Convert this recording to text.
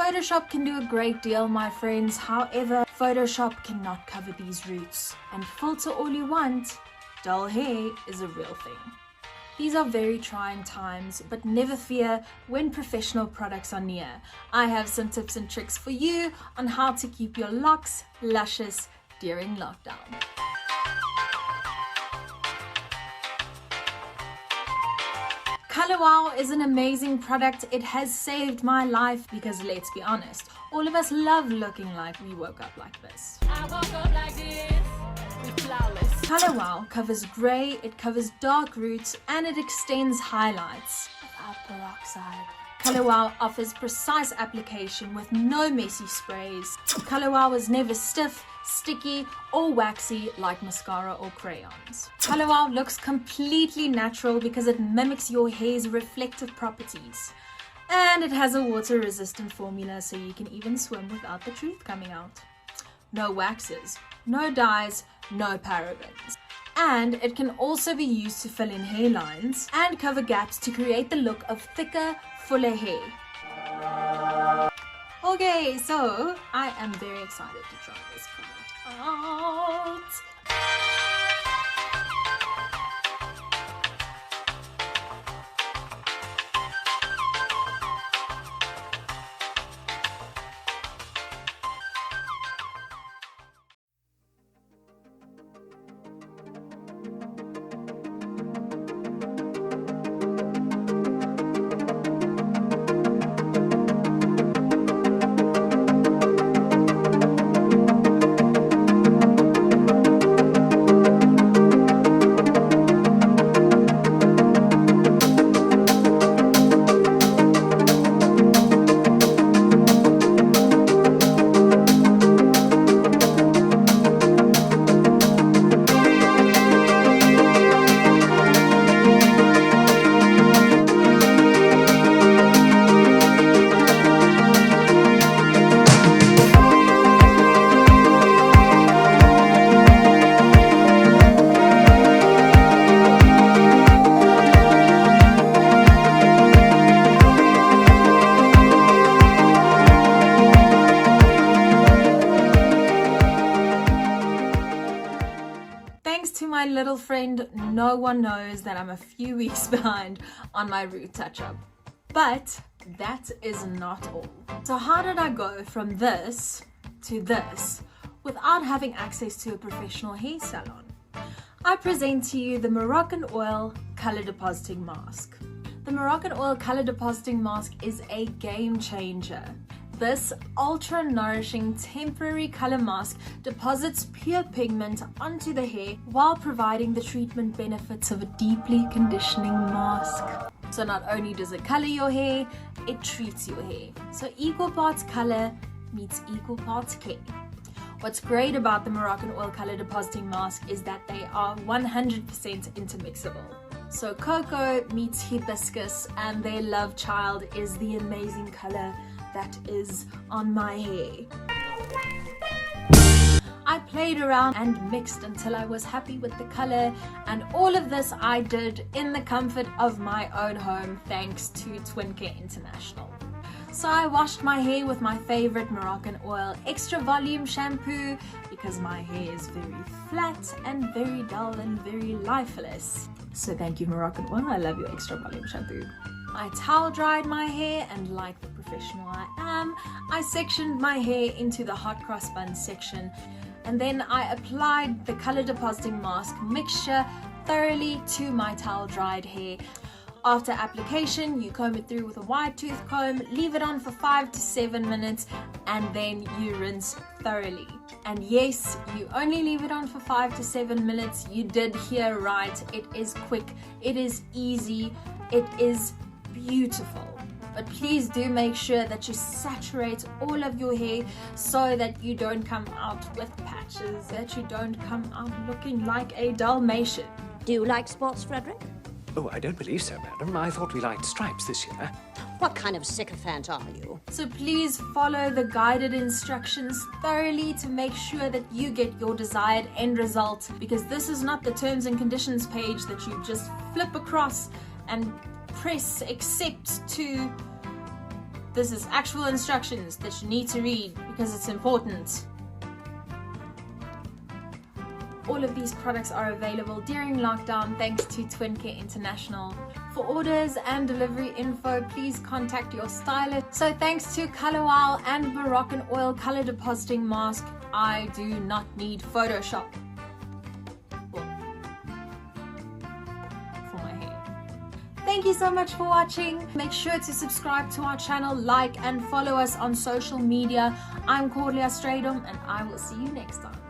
Photoshop can do a great deal, my friends. However, Photoshop cannot cover these roots. And filter all you want, dull hair is a real thing. These are very trying times, but never fear when professional products are near. I have some tips and tricks for you on how to keep your locks luscious during lockdown. ColorWow is an amazing product. It has saved my life because, let's be honest, all of us love looking like we woke up like this. I woke up like this, we're flawless. ColorWow covers grey, it covers dark roots, and it extends highlights without peroxide. ColorWow offers precise application with no messy sprays. ColorWow is never stiff, sticky, or waxy like mascara or crayons. ColorWow looks completely natural because it mimics your hair's reflective properties. And it has a water-resistant formula so you can even swim without the truth coming out. No waxes, no dyes, no parabens. And it can also be used to fill in hairlines and cover gaps to create the look of thicker, fuller hair. Okay, so I am very excited to try this product out. Thanks to my little friend, no one knows that I'm a few weeks behind on my root touch-up. But that is not all. So how did I go from this to this without having access to a professional hair salon? I present to you the Moroccan Oil Color Depositing Mask. The Moroccan Oil Color Depositing Mask is a game changer. This ultra nourishing temporary color mask deposits pure pigment onto the hair while providing the treatment benefits of a deeply conditioning mask. So not only does it color your hair, it treats your hair. So equal parts color meets equal parts care. What's great about the Moroccan Oil Color Depositing Mask is that they are 100% intermixable. So cocoa meets hibiscus, and their love child is the amazing color that is on my hair. I played around and mixed until I was happy with the color, and all of this I did in the comfort of my own home thanks to Twincare International. So I washed my hair with my favorite Moroccan Oil Extra Volume shampoo because my hair is very flat and very dull and very lifeless. So thank you, Moroccan Oil, I love your Extra Volume shampoo. I towel dried my hair, and like the professional I am, I sectioned my hair into the hot cross bun section, and then I applied the color depositing mask mixture thoroughly to my towel dried hair. After application, you comb it through with a wide tooth comb, leave it on for 5 to 7 minutes, and then you rinse thoroughly. And yes, you only leave it on for 5 to 7 minutes. You did hear right. It is quick, it is easy, it is beautiful. But please do make sure that you saturate all of your hair so that you don't come out with patches, that you don't come out looking like a Dalmatian. Do you like sports, Frederick? Oh, I don't believe so, madam. I thought we liked stripes this year. What kind of sycophant are you? So please follow the guided instructions thoroughly to make sure that you get your desired end result, because this is not the terms and conditions page that you just flip across and press accept to This is actual instructions that you need to read because it's important. All of these products are available during lockdown thanks to Twincare International. For orders and delivery info, please contact your stylist. So thanks to ColorWow and MOROCCANOIL color depositing mask, I do not need Photoshop. Well, for my hair. Thank you so much for watching. Make sure to subscribe to our channel, like and follow us on social media. I'm Cordelia Stradom and I will see you next time.